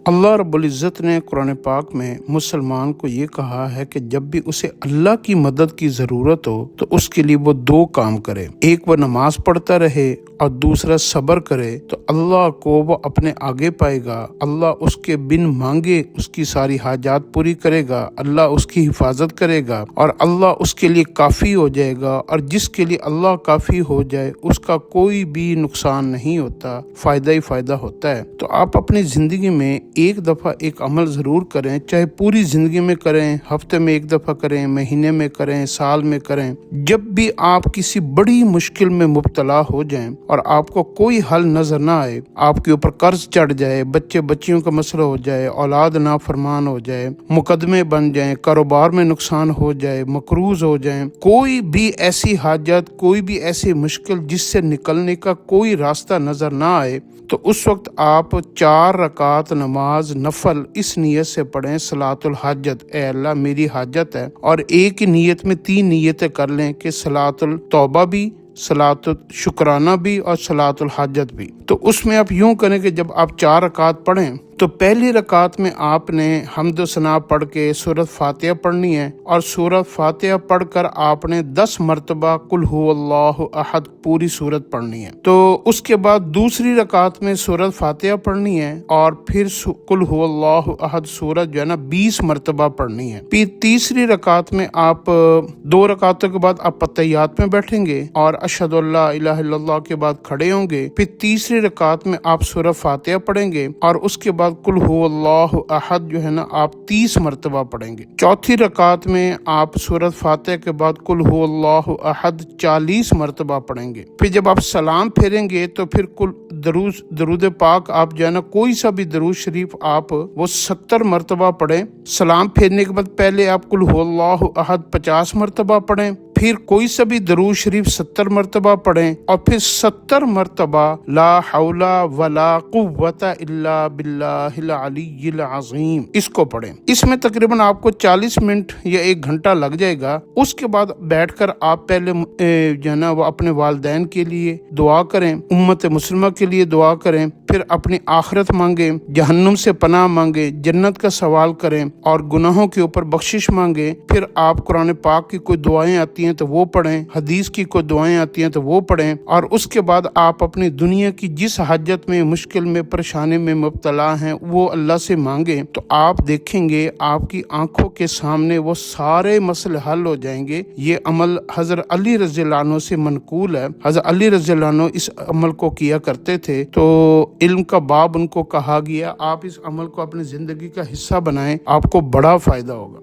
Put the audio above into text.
اللہ رب العزت نے قرآن پاک میں مسلمان کو یہ کہا ہے کہ جب بھی اسے اللہ کی مدد کی ضرورت ہو تو اس کے لیے وہ دو کام کرے، ایک وہ نماز پڑھتا رہے اور دوسرا صبر کرے، تو اللہ کو وہ اپنے آگے پائے گا۔ اللہ اس کے بن مانگے اس کی ساری حاجات پوری کرے گا، اللہ اس کی حفاظت کرے گا اور اللہ اس کے لیے کافی ہو جائے گا۔ اور جس کے لیے اللہ کافی ہو جائے اس کا کوئی بھی نقصان نہیں ہوتا، فائدہ ہی فائدہ ہوتا ہے۔ تو آپ اپنی زندگی میں ایک دفعہ ایک عمل ضرور کریں، چاہے پوری زندگی میں کریں، ہفتے میں ایک دفعہ کریں، مہینے میں کریں، سال میں کریں۔ جب بھی آپ کسی بڑی مشکل میں مبتلا ہو جائیں اور آپ کو کوئی حل نظر نہ آئے، آپ کے اوپر قرض چڑھ جائے، بچے بچیوں کا مسئلہ ہو جائے، اولاد نافرمان ہو جائے، مقدمے بن جائیں، کاروبار میں نقصان ہو جائے، مقروض ہو جائیں، کوئی بھی ایسی حاجت، کوئی بھی ایسی مشکل جس سے نکلنے کا کوئی راستہ نظر نہ آئے، تو اس وقت آپ 4 رکعت نماز نفل اس نیت سے پڑھیں، صلاۃ الحاجت، اے اللہ میری حاجت ہے، اور ایک ہی نیت میں 3 نیتیں کر لیں کہ صلاۃ التوبہ بھی، صلاۃ شکرانہ بھی اور صلاۃ الحاجت بھی۔ تو اس میں آپ یوں کریں کہ جب آپ 4 رکعت پڑھیں تو پہلی رکعت میں آپ نے حمد و ثنا پڑھ کے سورۃ فاتحہ پڑھنی ہے، اور سورۃ فاتحہ پڑھ کر آپ نے 10 مرتبہ قل ھو اللہ احد پوری سورت پڑھنی ہے۔ تو اس کے بعد دوسری رکعت میں سورۃ فاتحہ پڑھنی ہے اور پھر قل ھو اللہ احد سورت جو ہے نا 20 مرتبہ پڑھنی ہے۔ پھر تیسری رکعت میں آپ 2 رکعتوں کے بعد آپ تحیات میں بیٹھیں گے اور اشہد ان لا الہ الا اللہ کے بعد کھڑے ہوں گے۔ پھر تیسری رکعت میں آپ سورۃ فاتحہ پڑھیں گے اور اس کے بعد قل ھو اللہ احد جو ہے نا آپ 30 مرتبہ پڑھیں گے۔ چوتھی رکعت میں آپ سورۃ فاتحہ کے بعد قل ھو اللہ احد 40 مرتبہ پڑھیں گے۔ پھر جب آپ سلام پھیریں گے تو پھر درود پاک آپ جو ہے نا کوئی سا بھی درود شریف آپ وہ 70 مرتبہ پڑھیں۔ سلام پھیرنے کے بعد پہلے آپ قل ھو اللہ احد 50 مرتبہ پڑھیں، پھر کوئی سا بھی درود شریف 70 مرتبہ پڑھیں، اور پھر 70 مرتبہ لا حول ولا قوت الا باللہ العلی العظیم اس کو پڑھیں۔ اس میں تقریباً آپ کو 40 منٹ یا 1 گھنٹہ لگ جائے گا۔ اس کے بعد بیٹھ کر آپ پہلے جو ہے نا وہ اپنے والدین کے لیے دعا کریں، امت مسلمہ کے لیے دعا کریں، پھر اپنی آخرت مانگیں، جہنم سے پناہ مانگیں، جنت کا سوال کریں اور گناہوں کے اوپر بخشش مانگیں۔ پھر آپ قرآن پاک کی کوئی دعائیں آتی ہیں تو وہ پڑھیں، حدیث کی کوئی دعائیں آتی ہیں تو وہ پڑھیں، اور اس کے بعد آپ اپنی دنیا کی جس حاجت میں، مشکل میں، پریشانی میں مبتلا ہیں وہ اللہ سے مانگیں، تو آپ دیکھیں گے آپ کی آنکھوں کے سامنے وہ سارے مسئلے حل ہو جائیں گے۔ یہ عمل حضرت علی رضی اللہ عنہ سے منقول ہے۔ حضرت علی رضی اللہ عنہ اس عمل کو کیا کرتے تھے، تو علم کا باب ان کو کہا گیا، آپ اس عمل کو اپنی زندگی کا حصہ بنائیں، آپ کو بڑا فائدہ ہوگا۔